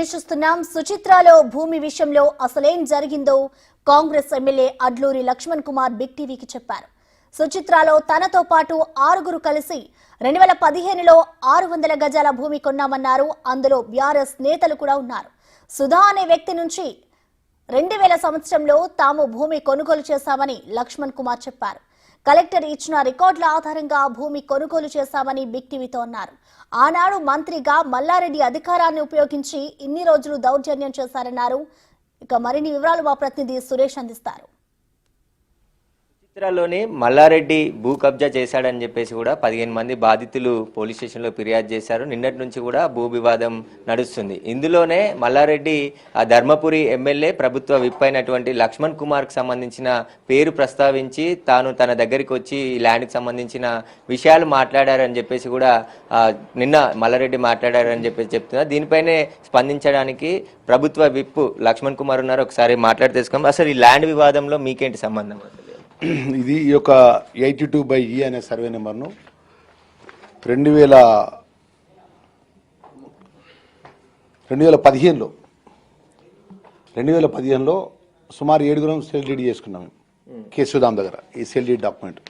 చూస్తున్నాం. సుచిత్రాలో భూమి విషయంలో అసలేం జరిగిందో కాంగ్రెస్ ఎమ్మెల్యే అడ్లూరి లక్ష్మణ్ కుమార్ బిగ్ టీవీకి చెప్పారు. సుచిత్రాలో తనతో పాటు 6గురు కలిసి 2015లో 600 గజాల భూమి కొన్నామన్నారు. అందులో బీఆర్ఎస్ నేతలు కూడా ఉన్నారు. సుధా అనే వ్యక్తి నుంచి 2000 సంవత్సరంలో తాము భూమి కొనుగోలు చేశామని లక్ష్మణ్ కుమార్ చెప్పారు. కలెక్టర్ ఇచ్చిన రికార్డుల ఆధారంగా భూమి కొనుగోలు చేశామని బిగ్ టీవీతో అన్నారు. ఆనాడు మంత్రిగా మల్లారెడ్డి అధికారాన్ని ఉపయోగించి ఇన్ని రోజులు దౌర్జన్యం చేశారన్నారు. ఇక మరిన్ని వివరాలు మా ప్రతినిధి సురేష్ అందిస్తారు. చిత్రాల్లోనే మల్లారెడ్డి భూ కబ్జా చేశాడని చెప్పేసి కూడా 15 మంది బాధితులు పోలీస్ స్టేషన్లో ఫిర్యాదు చేశారు. నిన్నటి నుంచి కూడా భూ వివాదం నడుస్తుంది. ఇందులోనే మల్లారెడ్డి ధర్మపురి ఎమ్మెల్యే ప్రభుత్వ విప్ అయినటువంటి లక్ష్మణ్ కుమార్కి సంబంధించిన పేరు ప్రస్తావించి తాను తన దగ్గరికి వచ్చి ఈ ల్యాండ్కి సంబంధించిన విషయాలు మాట్లాడారని చెప్పేసి కూడా నిన్న మల్లారెడ్డి మాట్లాడారని చెప్పేసి చెప్తున్నారు. దీనిపైనే స్పందించడానికి ప్రభుత్వ విప్ లక్ష్మణ్ కుమార్ ఉన్నారు. ఒకసారి మాట్లాడి తెలుసుకోండి. అసలు ఈ ల్యాండ్ వివాదంలో మీకేంటి సంబంధం? ఇది ఈ యొక్క 82/E అనే సర్వే నెంబర్ను 2015లో సుమారు 7గురం సెల్ డీడ్ చేసుకున్నాం కే సుధాం దగ్గర. ఈ సెల్ డీడ్ డాక్యుమెంట్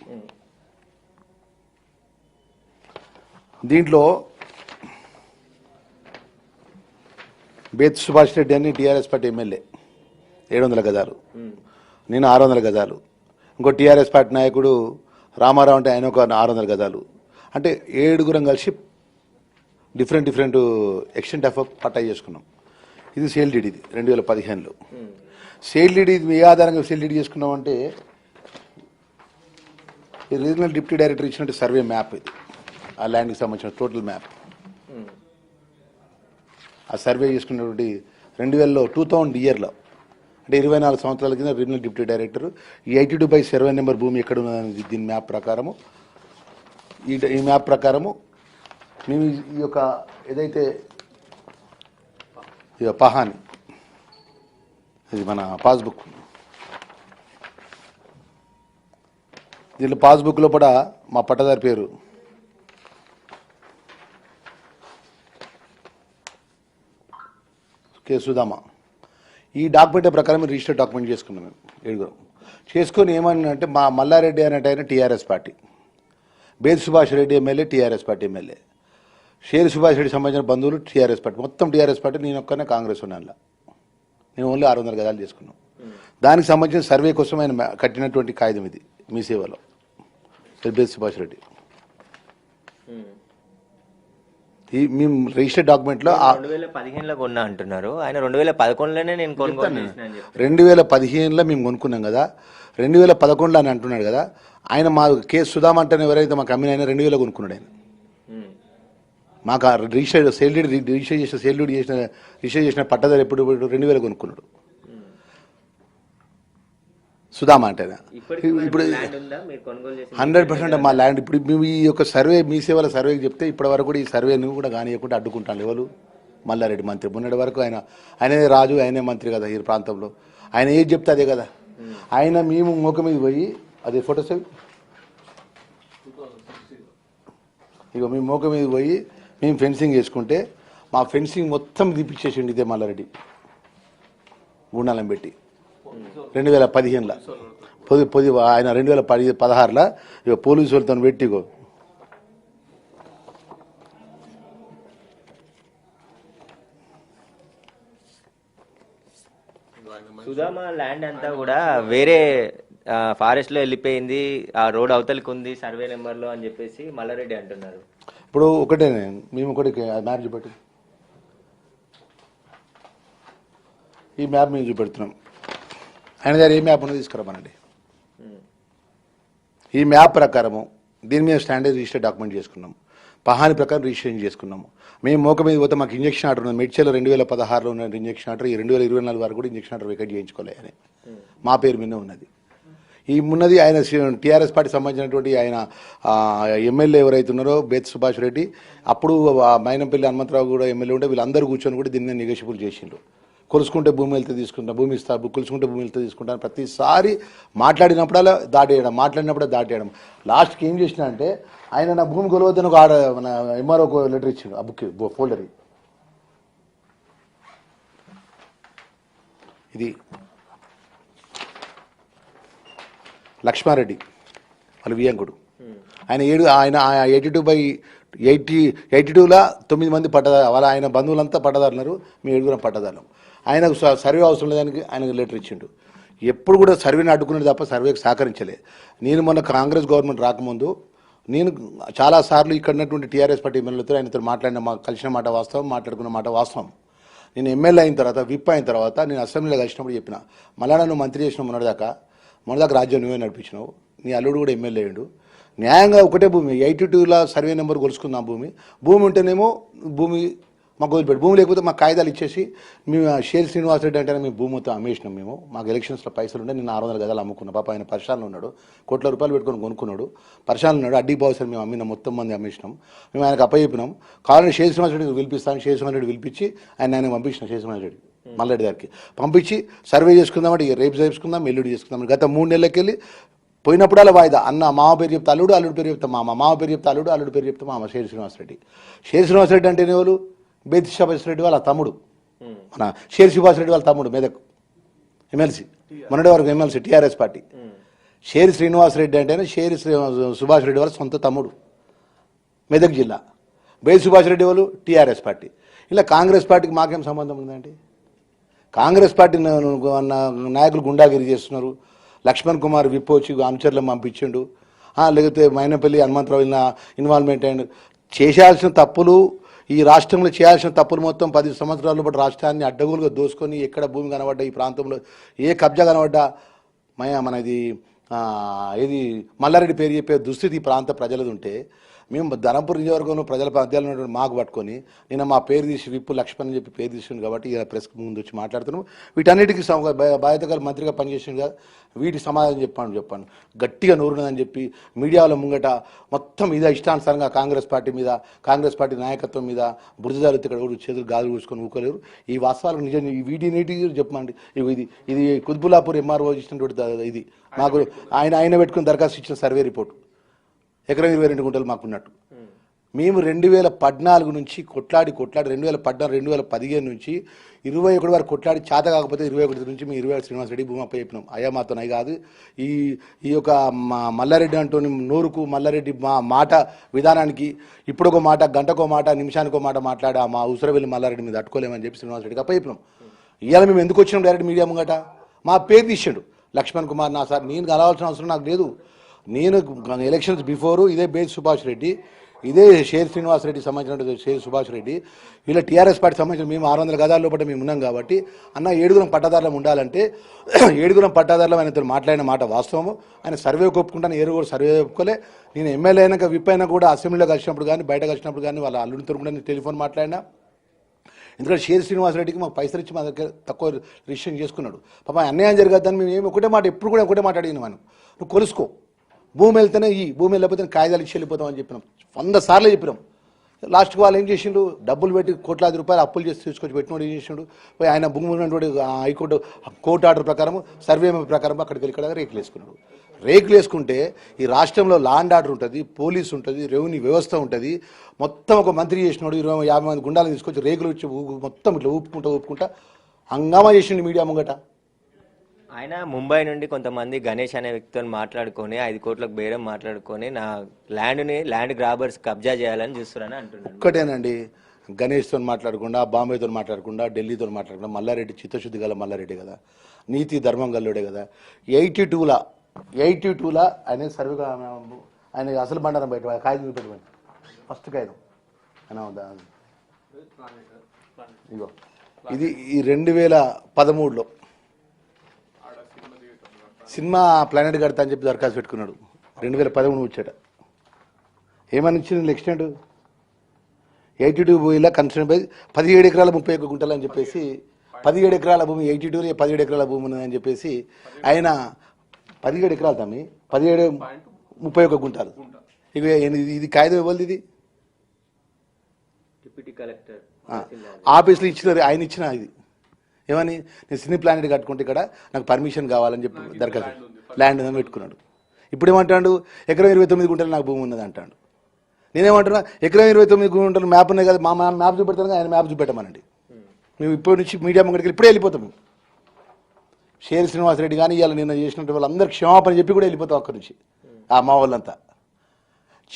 దీంట్లో బేత్ సుభాష్ రెడ్డి అని టీఆర్ఎస్ పార్టీ ఎమ్మెల్యే 700 గజాలు, నేను 600 గజాలు, ఇంకో టీఆర్ఎస్ పార్టీ నాయకుడు రామారావు అంటే ఆయన ఒక 600 గజాలు, అంటే 7గురం కలిసి డిఫరెంట్ ఎక్స్టెంట్ ఆఫ్ పట్టా చేసుకున్నాం. ఇది సేల్ డీడ్. ఇది 2015లో సేల్ డీడ్. ఇది ఏ ఆధారంగా సేల్ డీడ్ చేసుకున్నాం అంటే ఈ రీజనల్ డిప్యూటీ డైరెక్టర్ ఇచ్చినట్టు సర్వే మ్యాప్. ఇది ఆ ల్యాండ్కి సంబంధించిన టోటల్ మ్యాప్. ఆ సర్వే చేసుకున్నటువంటి 2000 ఇయర్లో అంటే 24 సంవత్సరాల కింద రీజనల్ డిప్యూటీ డైరెక్టర్ ఈ 82 సర్వే నెంబర్ భూమి ఎక్కడ ఉన్నదని దీని మ్యాప్ ప్రకారము ఈ మ్యాప్ ప్రకారము మేము ఈ యొక్క ఏదైతే ఇక పహాని ఇది మన పాస్బుక్, దీంట్లో పాస్బుక్లో కూడా మా పట్టదారి పేరు కే సుధామ. ఈ డాక్యుమెంట్ ప్రకారం రిజిస్టర్ డాక్యుమెంట్ చేసుకున్నాం మేము 7గురం. చేసుకొని ఏమన్నా మా మల్లారెడ్డి అనేట ఆయన టీఆర్ఎస్ పార్టీ, బేద్ Subhash Reddy MLA TRS party MLA, షేర్ సుభాష్ రెడ్డి సంబంధించిన బంధువులు టీఆర్ఎస్ పార్టీ, మొత్తం టీఆర్ఎస్ పార్టీ. నేను ఒక్కనే కాంగ్రెస్ ఉన్నాను. నేను ఓన్లీ 600 గజాలు చేసుకున్నాం. దానికి సంబంధించిన సర్వే కోసం ఆయన కట్టినటువంటి కాగితం ఇది మీ సేవలో బేద్ సుభాష్ రెడ్డి. ఈ మేము రిజిస్టర్డ్ డాక్యుమెంట్లో 2015లో కొన్నా అంటున్నారు. ఆయన 2011లోనే నేను కొనుగోలు చేశాను. 2015లో మేము కొనుక్కున్నాం కదా, 2011లో అని అంటున్నాడు కదా. ఆయన మా కే సుధామ్ అంటే ఎవరైతే మాకు అమ్మిన ఆయన 2000 కొనుక్కున్నాడు. ఆయన మాకు రిజిస్టర్ చేసిన పట్టదారు ఎప్పుడు 2000 కొనుక్కున్నాడు సుధామ అంటే. ఇప్పుడు 100% మా ల్యాండ్. ఇప్పుడు మేము ఈ యొక్క సర్వే మీ సేవల సర్వేకి చెప్తే ఇప్పటి వరకు కూడా ఈ సర్వేను కూడా కానియకుండా అడ్డుకుంటాను. ఎవరు? మల్లారెడ్డి మంత్రి. మొన్నటి వరకు ఆయనే రాజు, ఆయనే మంత్రి కదా ఈ ప్రాంతంలో. ఆయన ఏది చెప్తే అదే కదా. ఆయన మేము మోక మీద పోయి అదే ఫోటోస్ ఇక మేము మోక మీద పోయి మేము ఫెన్సింగ్ వేసుకుంటే మా ఫెన్సింగ్ మొత్తం తీపిచ్చేసిండి ఇదే మల్లారెడ్డి గుండాలం పెట్టి 2015లో. పొది ఆయన 2016లో ఇక పోలీసు వాళ్ళతో పెట్టి సుధామ ల్యాండ్ అంతా కూడా వేరే ఫారెస్ట్ లో వెళ్ళిపోయింది, ఆ రోడ్ అవతలికి ఉంది సర్వే నెంబర్లో అని చెప్పేసి మల్లారెడ్డి అంటున్నారు. ఇప్పుడు ఒకటే మేము ఒకటి మ్యాప్ చూపెట్టి ఈ మ్యాప్ మేము చూపెడుతున్నాం. ఆయన దగ్గర ఏ మ్యాప్ ఉన్నది తీసుకురామనండి. ఈ మ్యాప్ ప్రకారము దీని మీద స్టాండర్డ్ రిజిస్టర్ డాక్యుమెంట్ చేసుకున్నాము. పహాని ప్రకారం రిజిస్ట్రేషన్ చేసుకున్నాము. మేము మోక మీద పోతే మాకు ఇంజక్షన్ ఆర్డర్ ఉంది. మెడ్చల్లో 2016లో ఉన్న ఇంజక్షన్ ఆర్డర్ ఈ 2024 వరకు కూడా ఇంజక్షన్ ఆర్డర్ వికెట్ చేయించుకోలేదు అని మా పేరు మీద ఉన్నది. ఈ ఉన్నది ఆయన టీఆర్ఎస్ పార్టీ సంబంధించినటువంటి ఆయన ఎమ్మెల్యే ఎవరైతే ఉన్నారో బేత్ సుభాష్ రెడ్డి, అప్పుడు మైనంపల్లి హనుమంతరావు కూడా ఎమ్మెల్యే ఉంటే వీళ్ళందరూ కూర్చొని కూడా దీన్ని నెగోషియబుల్ చేసిండ్రు. కొలుసుకుంటే భూమి వెళ్తే తీసుకుంటా, భూమి ఇస్తా, కొలుసుకుంటే భూమి వెళ్తే తీసుకుంటాను ప్రతిసారి మాట్లాడినప్పుడల్లా దాటేయడం, మాట్లాడినప్పుడే దాటేయడం. లాస్ట్కి ఏం చేసినా అంటే ఆయన నా భూమి కొలవద్దని ఒక మన ఎంఆర్ఓ లెటర్ ఇచ్చాడు. ఆ బుక్ ఫోల్డర్ ఇది లక్ష్మారెడ్డి వాళ్ళ వియంకుడు. ఆయన 82/82లా 9 మంది పట్టదారు, వాళ్ళ ఆయన బంధువులంతా పట్టదారున్నారు, మేము 7 పట్టదారులం. ఆయనకు సర్వే అవసరం లేదానికి ఆయనకు లెటర్ ఇచ్చిండు. ఎప్పుడు కూడా సర్వేని అడ్డుకునేది తప్ప సర్వేకి సహకరించలే. నేను మొన్న కాంగ్రెస్ గవర్నమెంట్ రాకముందు నేను చాలాసార్లు ఇక్కడ ఉన్నటువంటి టీఆర్ఎస్ పార్టీ ఎమ్మెల్యేలతో ఆయనతో కలిసిన మాట వాస్తవం, మాట్లాడుకున్న మాట వాస్తవం. నేను ఎమ్మెల్యే అయిన తర్వాత, విప్ అయిన తర్వాత నేను అసెంబ్లీలో కలిసినప్పుడు చెప్పిన, మళ్ళా నువ్వు మంత్రి చేసిన మొన్నదాకా రాజ్యం నువ్వే నడిపించినావు, నీ అల్లుడు కూడా ఎమ్మెల్యే అయ్యాడు, న్యాయంగా ఒకటే భూమి 82లా సర్వే నెంబర్ కొలుసుకుందాం. భూమి ఉంటేనేమో భూమి మాకు వదిలిపెట్టి, భూమి లేకపోతే మాకు కాగితాలు ఇచ్చేసి మేము షేర్ శ్రీనివాసరెడ్డి అంటే మేము భూమి మొత్తం అమ్మేసినాం. మాకు ఎలక్షన్స్లో పైసలు ఉంటే నేను 600 గదాలు అమ్ముకున్నా. పాప ఆయన పరిశాలలో ఉన్నాడు, కోట్ల రూపాయలు పెట్టుకొని కొనుక్కున్నాడు, పరిశాలలో ఉన్నాడు. అడ్డీ బావుసలు మేము అమ్మినాం, మొత్తం మంది అమ్మేసినాం. మేము ఆయనకు అప్పచెప్పినాం. కావాలని షేర్ శ్రీనివాసరెడ్డికి పిలిపిస్తాను, షేర్ శ్రీనివాసరెడ్డి పిలిపించి ఆయన పంపించిన షేర్ శ్రీనివాసరెడ్డి మల్లారెడ్డి గారికి పంపించి సర్వే చేసుకుందామంటే రేపు చేసుకుందాం, ఎల్లుడి చేసుకుందాం. గత 3 నెలలకెళ్ళి పోయినప్పుడల్లా వాయిదా. అన్న మామ పేరు చెప్తా అల్లుడు, అల్లుడు పేరు చెప్తా మామ పేరు చెప్తా అల్లుడు, అల్లుడు పేరు చెప్తా మామ. షేర్ శ్రీనివాసరెడ్డి అంటేనే వాళ్ళు బేతి రెడ్డి వాళ్ళ తమ్ముడు, మన షేర్ రెడ్డి వాళ్ళ తమ్ముడు, మెదక్ ఎమ్మెల్సీ, మొన్నటి వరకు MLC TRS party. Sher Srinivasareddy అంటేనే సుభాష్ రెడ్డి వాళ్ళ సొంత తమ్ముడు, మెదక్ జిల్లా. బేతి రెడ్డి వాళ్ళు టీఆర్ఎస్ పార్టీ. ఇలా కాంగ్రెస్ పార్టీకి మాకేం సంబంధం ఉందండి? కాంగ్రెస్ పార్టీ నాయకులు గుండాగిరి చేస్తున్నారు. లక్ష్మణ్ కుమార్ విప్ వచ్చి అనుచరులను పంపించిండు, లేకపోతే మైనపల్లి హనుమంతరావు ఇన్వాల్వ్మెంట్ అయ్యిండు. చేయాల్సిన తప్పులు, ఈ రాష్ట్రంలో చేయాల్సిన తప్పులు మొత్తం 10 సంవత్సరాల పాటు రాష్ట్రాన్ని అడ్డగోలుగా దోసుకొని ఎక్కడ భూమి కనబడ్డా, ఈ ప్రాంతంలో ఏ కబ్జా కనబడ్డా మనది ఇది మల్లారెడ్డి పేరు చెప్పే దుస్థితి ఈ ప్రాంత ప్రజలది ఉంటే, మేము ధర్మపురి నియోజకవర్గంలో ప్రజల మధ్యలో ఉన్నటువంటి మాకు పట్టుకొని నేను మా పేరు తీసి విప్పు లక్ష్మణ్ అని చెప్పి పేరు తీసిండు కాబట్టి ఇలా ప్రెస్ ముందు వచ్చి మాట్లాడుతున్నాం. వీటన్నిటికీ బాధ్యతగా మంత్రిగా పనిచేసింది కదా, వీటి సమాధానం చెప్పాను. గట్టిగా నూరునదని చెప్పి మీడియాలో ముంగట మొత్తం ఇదే ఇష్టానుసారంగా కాంగ్రెస్ పార్టీ మీద, కాంగ్రెస్ పార్టీ నాయకత్వం మీద బురదజాలు ఇక్కడ చేతులు గాజులు కూసుకొని ఊకోలేరు. ఈ వాస్తవాలకు నిజం వీటిని చెప్పమండి. ఇది కుత్బుల్లాపూర్ ఎంఆర్ఓ ఇచ్చినటువంటి ఇది మాకు ఆయన పెట్టుకుని దరఖాస్తు ఇచ్చిన సర్వే రిపోర్టు. ఎకరం 22 గుంటలు మాకున్నట్టు. మేము 2014 నుంచి కొట్లాడి 2014, 2015 నుంచి 21 వరకు కొట్లాడి చేత కాకపోతే 21 నుంచి మేము 27 శ్రీనివాసరెడ్డి భూమి అప్ప చెప్పినాం. అయ్యా మాతో అయి కాదు, ఈ యొక్క మల్లారెడ్డి అంటూని నోరుకు మల్లారెడ్డి మా మాట విధానానికి ఇప్పుడొక మాట, గంటకో మాట, నిమిషానికో మాట మాట్లాడి మా ఉసిరవెల్లి మల్లారెడ్డి మీద తట్టుకోలేమని చెప్పి శ్రీనివాసరెడ్డికి అప్ప చెప్పినాం. ఇవాళ మేము ఎందుకు వచ్చినాం డైరెక్ట్ మీడియా ముంగట? మా పేరు తీసాడు లక్ష్మణ్ కుమార్. నా సార్ నేను కలవాల్సిన అవసరం నాకు లేదు. నేను ఎలక్షన్స్ బిఫోరు ఇదే బేస్ సుభాష్ రెడ్డి, ఇదే షేర్ శ్రీనివాసరెడ్డి సంబంధించిన షేర్ సుభాష్ రెడ్డి, వీళ్ళ టీఆర్ఎస్ పార్టీ సంబంధించిన మేము 600 గదాల లోపల మేము ఉన్నాం కాబట్టి, అన్న 7 పట్టాదారులం ఉండాలంటే 7 పట్టాదారులం ఆయనతో మాట్లాడిన మాట వాస్తవము. ఆయన సర్వే ఒప్పుకుంటాను, కూడా సర్వే ఒప్పుకోలే. నేను ఎమ్మెల్యే అయినాక విప్ అయినా కూడా అసెంబ్లీలో కలిసినప్పుడు కానీ, బయట కలిసినప్పుడు కానీ వాళ్ళ అల్లుడితో కూడా నేను టెలిఫోన్ మాట్లాడినా. ఎందుకంటే షేర్ శ్రీనివాసరెడ్డికి మాకు పైసలు ఇచ్చి మా దగ్గర తక్కువ రిజిస్ట్రేషన్ చేసుకున్నాడు. పాప అన్యాయం జరగద్దని మేము ఏమి ఒకటే మాట, ఎప్పుడు కూడా ఒకటే మాట అడిగిన మనం, నువ్వు కొలుసుకో, భూమి వెళ్తేనే ఈ భూమి వెళ్ళిపోతే కాగితాలు ఇచ్చి వెళ్ళిపోతాం అని చెప్పినాం. 100 సార్లు చెప్పినాం. లాస్ట్కి వాళ్ళు ఏం చేసిండు, డబ్బులు పెట్టి కోట్లాది రూపాయలు అప్పులు చేసి తీసుకొచ్చి పెట్టినోడు ఏం చేసిండు, ఆయన భూమి ఉన్నటువంటి కోర్టు ఆర్డర్ ప్రకారం, సర్వే ప్రకారం అక్కడికి వెళ్ళి ఇక్కడ రేకులు వేసుకున్నాడు. రేకులు వేసుకుంటే ఈ రాష్ట్రంలో లా అండ్ ఆర్డర్ ఉంటుంది, పోలీసు ఉంటుంది, రెవెన్యూ వ్యవస్థ ఉంటుంది. మొత్తం ఒక మంత్రి చేసినాడు 20-50 మంది గుండాలను తీసుకొచ్చి రేకులు వచ్చి మొత్తం ఇట్లా ఊపుకుంటా హంగామా చేసిండు మీడియా ముంగట. ఆయన ముంబై నుండి కొంతమంది గణేష్ అనే వ్యక్తితో మాట్లాడుకొని 5 కోట్లకు బేరం మాట్లాడుకొని నా ల్యాండ్ గ్రాబర్స్ కబ్జా చేయాలని చూస్తున్నారని అంటున్నారు. ఒక్కటేనండి, గణేష్తో మాట్లాడకుండా, బాంబేతో మాట్లాడకుండా, ఢిల్లీతో మాట్లాడకుండా, మల్లారెడ్డి చిత్తశుద్ధి గల మల్లారెడ్డి కదా, నీతి ధర్మం గల్లోడే కదా. 82లా ఆయన సర్వేగా ఆయన అసలు బండారం బయట కాగితం పెట్టమని ఫస్ట్ కాగితం ఇగో ఇది ఈ 2013లో సినిమా ప్లానెట్ కడతా అని చెప్పి దరఖాస్తు పెట్టుకున్నాడు. 2013 వచ్చాట. ఏమని ఇచ్చింది ఎక్స్టెంట్ 82 భూమిలో కన్స్ట్రక్షన్ బై 17 ఎకరాల 31 గుంటలు అని చెప్పేసి, 17 ఎకరాల భూమి 82 17 ఎకరాల భూమి ఉన్నదని చెప్పేసి ఆయన 17 ఎకరాలు తమ్మి 17.31 గుంటలు. ఇక ఇది కాగితం ఇవ్వాలి. ఇది డిప్యూటీ కలెక్టర్ ఆఫీస్లో ఇచ్చినారు, ఆయన ఇచ్చిన ఇది ఏమని, నేను సినీ ప్లానెట్ కట్టుకుంటే ఇక్కడ నాకు పర్మిషన్ కావాలని చెప్పి దరఖాస్తు ల్యాండ్ ఉందని పెట్టుకున్నాడు. ఇప్పుడు ఏమంటాడు, ఎకరం 29 గుంటలు నాకు భూమి ఉన్నది అంటాడు. నేనేమంటున్నా, ఎకరం 29 గుంటలు మ్యాప్ ఉన్నాయి కదా, మా మ్యాప్ చూపెడతాను, ఆయన మ్యాప్ చూపెట్టమనండి. మేము ఇప్పటి నుంచి మీడియా ముంగడికి ఇప్పుడే వెళ్ళిపోతాము. షేర్ శ్రీనివాసరెడ్డి కానీ ఇవాళ నిన్న చేసినట్టు వాళ్ళందరూ క్షమాపణ చెప్పి కూడా వెళ్ళిపోతాం అక్కడి నుంచి మా వాళ్ళంతా.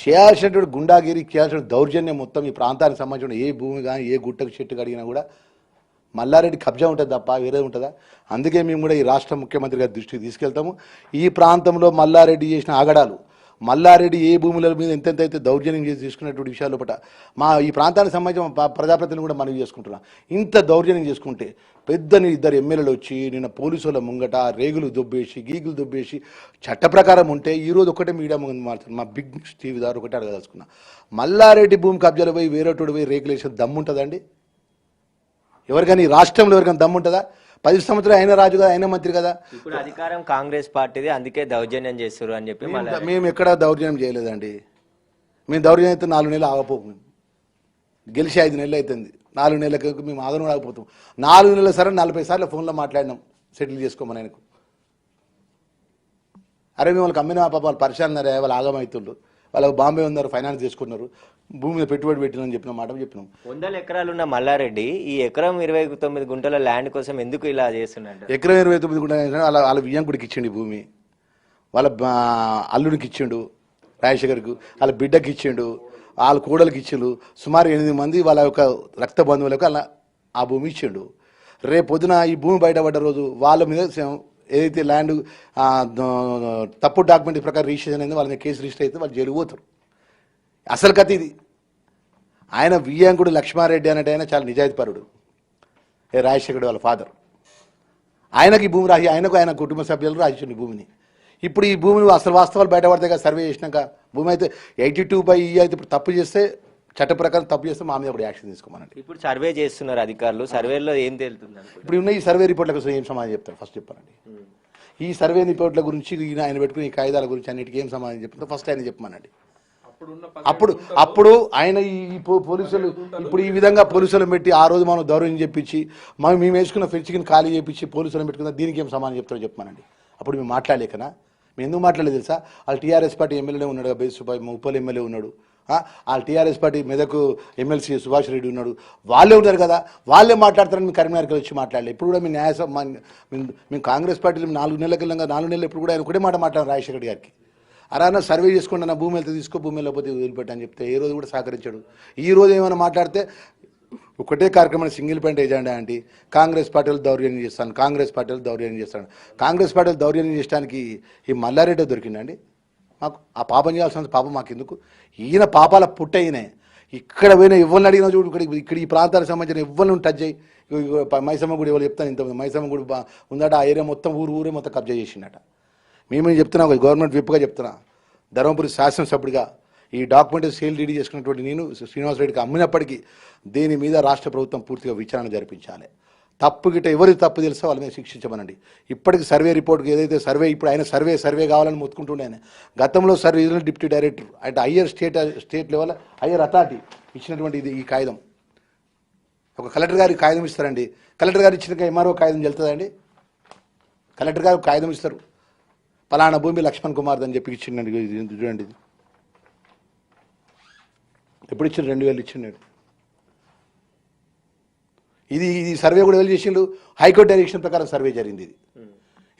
చేయాల్సినటువంటి గుండాగిరి, చేయాల్సిన దౌర్జన్యం మొత్తం ఈ ప్రాంతానికి సంబంధించిన ఏ భూమి కానీ ఏ గుట్టకు చెట్టు కడిగినా కూడా మల్లారెడ్డి కబ్జా ఉంటుంది తప్ప వేరే ఉంటుందా? అందుకే మేము కూడా ఈ రాష్ట్ర ముఖ్యమంత్రి గారి దృష్టికి తీసుకెళ్తాము. ఈ ప్రాంతంలో మల్లారెడ్డి చేసిన ఆగడాలు, మల్లారెడ్డి ఏ భూముల మీద ఎంతెంత అయితే దౌర్జన్యం చేసి తీసుకున్నటువంటి విషయాల లోపల మా ఈ ప్రాంతానికి సంబంధించిన ప్రజాప్రతినిధులు కూడా మనవి చేసుకుంటున్నాం. ఇంత దౌర్జన్యం చేసుకుంటే పెద్దని 2 ఎమ్మెల్యేలు వచ్చి నిన్న పోలీసుల ముంగట రేగులు దొబ్బేసి గీగులు దొబ్బేసి చట్ట ప్రకారం ఉంటే ఈరోజు ఒకటే మీడియా ముందు మాట్లాడుతుంది. మా బిగ్ టీవీ ద్వారా ఒకటే అడగదలుచుకున్నా, మల్లారెడ్డి భూమి కబ్జాలు పోయి వేరేటోడు పోయి రేగులేసిన దమ్ముంటుందండి? ఎవరికైనా ఈ రాష్ట్రంలో ఎవరికైనా దమ్ముంటుందా? 10 సంవత్సరాలు అయిన రాజు కదా, అయిన మంత్రి కదా. ఇప్పుడు అధికారం కాంగ్రెస్ పార్టీది, అందుకే దౌర్జన్యం చేస్తారు అని చెప్పి మేము ఎక్కడ దౌర్జన్యం చేయలేదండి. మేము దౌర్జన్యం అయితే 4 నెలలు ఆగపోము. గెలిచి 5 నెలలు అవుతుంది. 4 నెలలకు మేము ఆగను ఆగిపోతాం. 4 నెలల సరే 40 సార్లు ఫోన్లో మాట్లాడినాం సెటిల్ చేసుకోమని ఆయనకు. అరే మేము వాళ్ళకి అమ్మిన పాప వాళ్ళు పరిశాన్ ఉన్నారే, వాళ్ళు ఆగమవుతుండ్రు, వాళ్ళకి బాంబే ఉన్నారు, ఫైనాన్స్ చేసుకున్నారు, భూమి మీద పెట్టుబడి పెట్టినని చెప్పిన మాట చెప్పినాం. 100 ఎకరాలు ఉన్న మల్లారెడ్డి ఈ ఎకరం 29 గుంటల ల్యాండ్ కోసం ఎందుకు ఇలా చేస్తున్నాడు? ఎకరం 29 గుంటల వాళ్ళ వియ్యంకుడికి ఇచ్చిండు భూమి, వాళ్ళ అల్లుడికి ఇచ్చిండు రాజశేఖర్కు, వాళ్ళ బిడ్డకి ఇచ్చిండు, వాళ్ళ కోడలికి ఇచ్చిండు. సుమారు 8 మంది వాళ్ళ యొక్క రక్త బంధువులకు అలా ఆ భూమి ఇచ్చిండు. రేపు పొద్దున ఈ భూమి బయటపడ్డ రోజు వాళ్ళ మీద ఏదైతే ల్యాండ్ తప్పు డాక్యుమెంట్ ప్రకారం రిజిస్ట్రేషన్ అయిందో వాళ్ళ మీద కేసు రిజిస్టర్ అయితే వాళ్ళు జైలుకు పోతారు. అసలు కథ ఇది. ఆయన వియ్యంకుడు లక్ష్మారెడ్డి అన్నట్టు ఆయన చాలా నిజాయితీపరుడు. రాజశేఖరుడు వాళ్ళ ఫాదర్. ఆయనకి భూమి రాసి ఆయనకు ఆయన కుటుంబ సభ్యులు రాసిండు భూమిని. ఇప్పుడు ఈ భూమి అసలు వాస్తవాలు బయటపడతాయి కదా, సర్వే చేసినాక. భూమి అయితే 82/E అయితే ఇప్పుడు తప్పు చేస్తే చట్ట ప్రకారం తప్పు చేస్తే మా మీద ఇప్పుడు యాక్షన్ తీసుకోమనండి. ఇప్పుడు సర్వే చేస్తున్నారు అధికారులు, సర్వేలో ఏం తేలుతుంది? ఇప్పుడు ఉన్న ఈ సర్వే రిపోర్ట్ల కోసం ఏం సమాధానం చెప్తారు ఫస్ట్ చెప్పానండి. ఈ సర్వే రిపోర్ట్ల గురించి ఆయన పెట్టుకుని ఈ కాయిదాల గురించి అన్నిటికీ ఏం సమాధానం చెప్తారు ఫస్ట్ ఆయన చెప్పమనండి. అప్పుడు ఆయన ఈ పోలీసులు ఇప్పుడు ఈ విధంగా పోలీసులను పెట్టి ఆ రోజు మనం దౌర్యం చెప్పించి మేము వేసుకున్న ఫెన్సింగ్ని ఖాళీ చేయించి పోలీసులను పెట్టుకున్న దీనికి ఏం సమాధానం చెప్తారో చెప్పమనండి. అప్పుడు మేము మాట్లాడలేకనా? మేము ఎందుకు మాట్లాడలేదు తెలుసా? వాళ్ళు టీఆర్ఎస్ పార్టీ ఎమ్మెల్యేనే ఉన్నాడు, బేసుబాయి ముప్పల్ ఎమ్మెల్యే ఉన్నాడు, వాళ్ళ TRS party Medak MLC Subhash Reddy ఉన్నాడు, వాళ్ళే ఉన్నారు కదా, వాళ్ళే మాట్లాడతారని మేము కరీంనగర్కి వచ్చి మాట్లాడలేదు. ఇప్పుడు కూడా మీ మేము కాంగ్రెస్ పార్టీలో 4 నెలల కింద 4 నెలలు ఇప్పుడు కూడా ఆయన ఒకటే మాట మాట్లాడారు రాజశేఖర్ గారికి. అలా సర్వే చేసుకోండి, నా భూమి వెళ్తే తీసుకో, భూమి వెళ్ళకపోతే వదిలిపెట్టని చెప్తే ఏ రోజు కూడా సహకరించాడు. ఈ రోజు ఏమైనా మాట్లాడితే ఒకటే కార్యక్రమాన్ని సింగిల్ పాయింట్ ఏజెండా అంటే కాంగ్రెస్ పార్టీలు దౌర్జన్యం చేస్తాను, కాంగ్రెస్ పార్టీలు దౌర్జన్యం చేస్తాను. కాంగ్రెస్ పార్టీలు దౌర్జన్యం చేయడానికి ఈ మల్లారెడ్డి దొరికిందండి మాకు. ఆ పాపం చేయాల్సిన పాపం మాకు ఎందుకు? ఈయన పాపాల పుట్ట ఈయనే. ఇక్కడ పోయినా ఎవరిని అడిగినా చూడు, ఇక్కడ ఈ ప్రాంతానికి సంబంధించిన ఎవరిని టచ్ చేయి. మైసమ్మ గుడి ఎవరు చెప్తాను, ఇంత మైసమ్మ గుడి ఉందట, ఆ ఏరియా మొత్తం ఊరే మొత్తం కబ్జా చేసిండట. మేమేం చెప్తున్నా, గవర్నమెంట్ విప్గా చెప్తున్నా, ధర్మపురి శాసనసభ్యుడిగా ఈ డాక్యుమెంట్ సేల్ డీడీ చేసుకున్నటువంటి నేను శ్రీనివాసరెడ్డికి అమ్మినప్పటికీ దీని మీద రాష్ట్ర ప్రభుత్వం పూర్తిగా విచారణ జరిపించాలి. తప్పు గిట్ట ఎవరికి తప్పు తెలుసో వాళ్ళ మీద శిక్షించమనండి. ఇప్పటికి సర్వే రిపోర్ట్కి ఏదైతే సర్వే ఇప్పుడు ఆయన సర్వే కావాలని మొత్తుకుంటుండే ఆయన. గతంలో రీజనల్ డిప్యూటీ డైరెక్టర్ అంటే higher state level higher authority ఇచ్చినటువంటి ఇది ఈ కాగితం. ఒక కలెక్టర్ గారికి కాగితం ఇస్తారండి, కలెక్టర్ గారు ఇచ్చినాక ఎంఆర్ఓ కాగితం చెల్తుందండి? కలెక్టర్ గారు కాగితం ఇస్తారు, పలానా భూమి లక్ష్మణ్ కుమార్ అని చెప్పి ఇచ్చిండండి. చూడండి, ఇది ఎప్పుడు ఇచ్చిండు? 2000 ఇచ్చిండు. ఇది సర్వే కూడా ఎవరు చేసిండు? హైకోర్టు డైరెక్షన్ ప్రకారం సర్వే జరిగింది.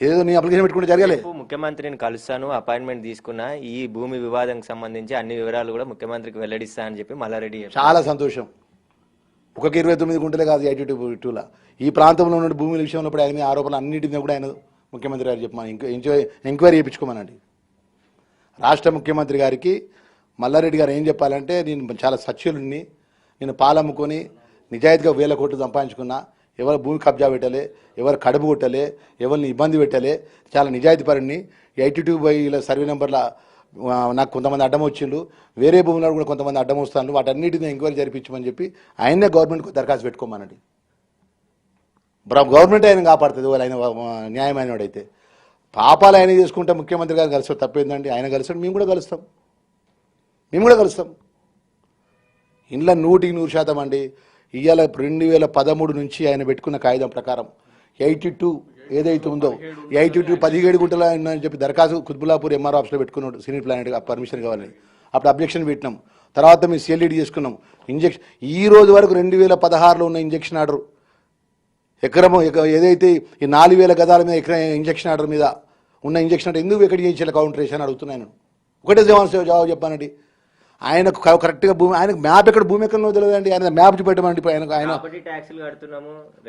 ఇది ఏదో నీ అప్లికేషన్ పెట్టుకుంటే జరగలే. ముఖ్యమంత్రిని కలుస్తాను, అపాయింట్మెంట్ తీసుకున్నా, ఈ భూమి వివాదానికి సంబంధించి అన్ని వివరాలు కూడా ముఖ్యమంత్రికి వెల్లడిస్తా అని చెప్పి మల్లారెడ్డి. చాలా సంతోషం. ఒక 29 గుంటలే కాదు, 82 ఈ ప్రాంతంలో ఉన్న భూముల విషయంలో ఆయన మీద ఆరోపణలు అన్నింటి మీద కూడా ఆయన ముఖ్యమంత్రి గారు చెప్పమని ఎంక్వైరీ చేయించుకోమనండి. రాష్ట్ర ముఖ్యమంత్రి గారికి మల్లారెడ్డి గారు ఏం చెప్పాలంటే, నేను చాలా సత్యులుని, నేను పాలమ్ముకొని నిజాయితీగా 1000 కోట్లు సంపాదించుకున్నా, ఎవరు భూమి కబ్జా పెట్టలే, ఎవరు కడుపు కొట్టలే, ఎవరిని ఇబ్బంది పెట్టలే, చాలా నిజాయితీ పరుని. 82/E సర్వే నెంబర్ల నాకు కొంతమంది అడ్డం వచ్చిండు, వేరే భూములలో కూడా కొంతమంది అడ్డం వస్తాను, వాటన్నిటిని ఎంక్వైరీ జరిపించమని చెప్పి ఆయనే గవర్నమెంట్కి దరఖాస్తు పెట్టుకోమనండి. గవర్నమెంట్ ఆయన కాపాడుతుంది ఆయన న్యాయమైన వాడైతే. పాపాలు ఆయన చేసుకుంటే ముఖ్యమంత్రి గారు కలిసాడు, తప్పేందండి? ఆయన కలిసాడు, మేము కూడా కలుస్తాం. ఇంట్లో 100% అండి. ఇవాళ 2013 నుంచి ఆయన పెట్టుకున్న కాగితం ప్రకారం 82 ఏదైతే ఉందో 82 17 గుంటల అని చెప్పి దరఖాస్తు కుత్బుల్లాపూర్ ఎంఆర్ ఆఫీస్లో పెట్టుకున్నాడు. సీనియర్ ప్లానెట్ పర్మిషన్ కావాలని అప్పుడు అబ్జెక్షన్ పెట్టినాం. తర్వాత మేము CLD చేసుకున్నాం. ఈ రోజు వరకు 2016లో ఉన్న ఇంజక్షన్ ఆర్డర్ ఏదైతే ఈ 4,000 గదాల మీద ఎకరం ఇంజక్షన్ ఆర్డర్ మీద ఉన్న ఇంజక్షన్ ఆర్డర్ ఎందుకు వెకెట్ చేయించాలి కౌంటర్ వేసి అని అడుగుతున్నాను. ఒకటే జవాబు చెప్పానండి. ఆయనకు కరెక్ట్గా భూమి, ఆయనకు మ్యాప్ ఎక్కడ భూమి ఎక్కడో తెలియదండి. ఆయన మ్యాప్ చూపెట్టమండి. ఇప్పుడు ఆయన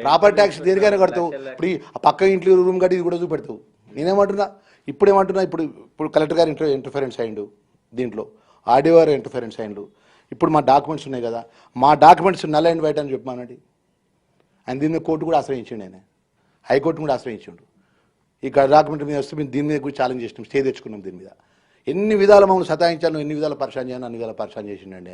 ప్రాపర్టీ ట్యాక్స్ దేనికైనా కడతావు. ఇప్పుడు ఆ పక్క ఇంట్లో రూమ్ కట్టి ఇది కూడా చూపెడతావు. నేనేమంటున్నా, ఇప్పుడు కలెక్టర్ గారు ఇంటర్ఫరెన్స్ అయ్యిండు దీంట్లో, ఆర్డీఓ గారు ఇంటర్ఫరెన్స్ అయ్యిండు. ఇప్పుడు మా డాక్యుమెంట్స్ ఉన్నాయి కదా, మా డాక్యుమెంట్స్ నల్ అండ్ వైట్ అని చెప్పానండి. ఆయన దీని మీద కోర్టు కూడా ఆశ్రయించండి, ఆయన హైకోర్టు కూడా ఆశ్రయించండు. ఈ డాక్యుమెంట్ మీద వస్తే మేము దీని మీద కూడా ఛాలెంజ్ చేసినాం, స్టే తెచ్చుకున్నాం. దీని మీద ఎన్ని విధాలు మమ్మల్ని సతాయించాను, ఎన్ని విధాలు పరిశాన్ చేయను, అన్ని విధాలు పరిశాన్ చేసిండండి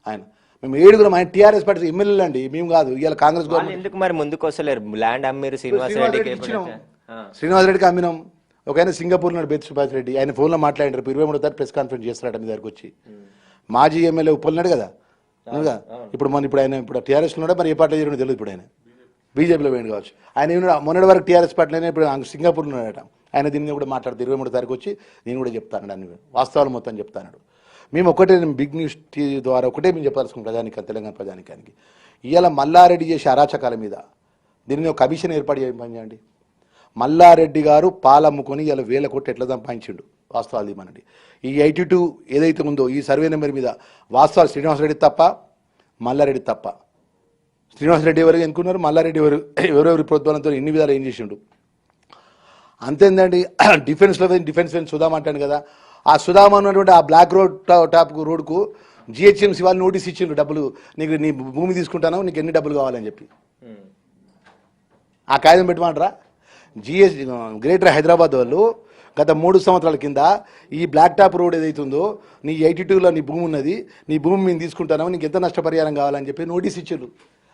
ఆయన. మేము 7 ఆయన టీఆర్ఎస్ పార్టీ ఎమ్మెల్యేలు అండి, మేము కాదు. ఇవాళ కాంగ్రెస్ గవర్నమెంట్ ఎందుకు మరి ముందుకు వస్తలేరు? ల్యాండ్ అమ్మిరు, శ్రీనివాసరెడ్డికి అమ్మినాం. ఒక ఆయన సింగపూర్ నాడు బెత్ సుభాష్ రెడ్డి, ఆయన ఫోన్లో మాట్లాడారు. 23 తారీఖు ప్రెస్ కాన్ఫరెన్స్ చేస్తారట మీ దగ్గరకు వచ్చి. మాజీ ఎమ్మెల్యే ఉప్పలనాడు కదా, ఇప్పుడు ఆయన టీఆర్ఎస్ ఉన్నాడా మరి ఏ పార్టీలో చేరినో తెలియదు. ఇప్పుడు ఆయన బీజేపీలో పోయింది కావచ్చు. ఆయన మొన్నటి వరకు టీఆర్ఎస్ పార్టీలోనే, ఇప్పుడు సింగపూర్ ఉన్నాడట. ఆయన దీని మీద కూడా మాట్లాడుతూ 23 తారీఖు వచ్చి నేను కూడా చెప్తాను, అన్ని వాస్తవాలు మొత్తం చెప్తాను. మేము ఒకటే బిగ్ న్యూస్ టీవీ ద్వారా ఒకటే మేము చెప్పాల్సుకున్నాం ప్రజానికి, తెలంగాణ ప్రజానికానికి. ఇవాళ మల్లారెడ్డి చేసే అరాచకాల మీద దీని మీద కమిషన్ ఏర్పాటు చేయండి. మల్లారెడ్డి గారు పాలమ్ముకొని ఇలా 1,000 కోట్లు ఎట్లా సంపాదించిండు, వాస్తవాలు ఇవ్వనండి. ఈ 82 ఏదైతే ఉందో ఈ సర్వే నెంబర్ మీద వాస్తవాలు శ్రీనివాసరెడ్డి తప్ప, మల్లారెడ్డి తప్ప. శ్రీనివాసరెడ్డి ఎవరు ఎన్నుకున్నారు, మల్లారెడ్డి ఎవరెవరి ప్రోద్బలంతో ఎన్ని విధాలు ఏం చేసిండు అంతేందండి. డిఫెన్స్లో డిఫెన్స్ సుధామ అంటాను కదా, ఆ సుధామ ఉన్నటువంటి ఆ బ్లాక్ టాప్ రోడ్కు జిహెచ్ఎంసీ వాళ్ళు నోటీస్ ఇచ్చిండ్రు, డబ్బులు నీకు, నీ భూమి తీసుకుంటాను, నీకు ఎన్ని డబ్బులు కావాలని చెప్పి. ఆ కాగితం పెట్టమంటారా? గ్రేటర్ హైదరాబాద్ వాళ్ళు గత 3 సంవత్సరాల కింద ఈ బ్లాక్ టాప్ రోడ్ ఏదైతుందో నీ 82లో నీ భూమి ఉన్నది, నీ భూమి మేము తీసుకుంటాను, నీకు ఎంత నష్టపరిహారం కావాలని చెప్పి నోటీస్ ఇచ్చారు.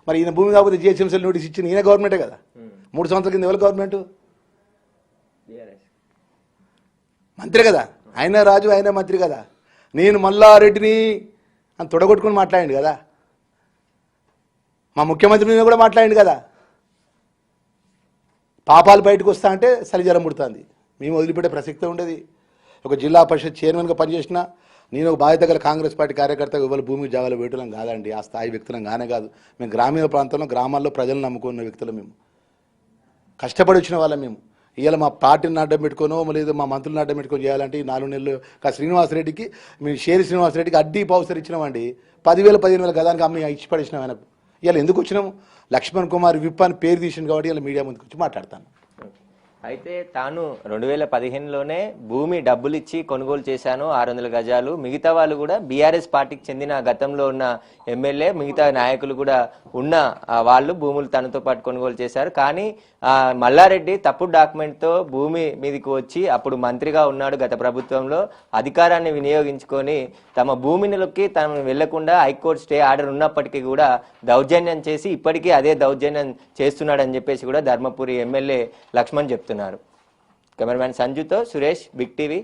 మరి ఈయన భూమి కాకపోతే జిహెచ్ఎంసీలో నోటీస్ ఇచ్చింది ఈయన గవర్నమెంటే కదా. 3 సంవత్సరాల కింద ఎవరు గవర్నమెంట్? మంత్రి కదా ఆయన, రాజు ఆయన మంత్రి కదా. నేను మల్లారెడ్డిని అని తొడగొట్టుకుని మాట్లాడిండు కదా, మా ముఖ్యమంత్రి మీద కూడా మాట్లాడిండు కదా. పాపాలు బయటకు వస్తా అంటే చలిజరం పుడుతుంది. మేము వదిలిపెట్టే ప్రసక్తే ఉండేది. ఒక జిల్లా పరిషత్ చైర్మన్గా పనిచేసిన నేను ఒక బాధ్యత గల కాంగ్రెస్ పార్టీ కార్యకర్తగా ఇవాళ భూమి జాగాలో వేయటం కాదండి, ఆ స్థాయి వ్యక్తులం కానే కాదు. మేము గ్రామీణ ప్రాంతంలో గ్రామాల్లో ప్రజలను నమ్ముకున్న వ్యక్తులు, మేము కష్టపడి వచ్చిన వాళ్ళం. మేము ఇవాళ మా పార్టీని అడ్డం పెట్టుకోనో లేదా మా మంత్రులను అడ్డం పెట్టుకొని చేయాలంటే ఈ 4 నెలలు శ్రీనివాసరెడ్డికి మేము శ్రీనివాసరెడ్డికి అడ్డీ పౌసర్ ఇచ్చినామండి. 10,000 15,000 గదానికి అమ్మి ఇచ్చి పడేసినాం ఆయనకు. ఇవాళ ఎందుకు వచ్చినాము? లక్ష్మణ్ కుమార్ విప్ అని పేరు తీసింది కాబట్టి ఇలా మీడియా ముందుకు వచ్చి మాట్లాడతాను. అయితే తాను 2015లోనే భూమి డబ్బులు ఇచ్చి కొనుగోలు చేశాను 600 గజాలు. మిగతా వాళ్ళు కూడా బీఆర్ఎస్ పార్టీకి చెందిన గతంలో ఉన్న ఎమ్మెల్యే, మిగతా నాయకులు కూడా ఉన్న వాళ్ళు భూములు తనతో పాటు కొనుగోలు చేశారు. కానీ మల్లారెడ్డి తప్పుడు డాక్యుమెంట్తో భూమి మీదకి వచ్చి అప్పుడు మంత్రిగా ఉన్నాడు గత ప్రభుత్వంలో, అధికారాన్ని వినియోగించుకొని తమ భూమిలోకి తను వెళ్లకుండా హైకోర్టు స్టే ఆర్డర్ ఉన్నప్పటికీ కూడా దౌర్జన్యం చేసి ఇప్పటికీ అదే దౌర్జన్యం చేస్తున్నాడని చెప్పేసి కూడా ధర్మపురి ఎమ్మెల్యే లక్ష్మణ్ చెప్తున్నారు. కెమెరామ్యాన్ సంజుతో సురేష్, బిగ్ టీవీ.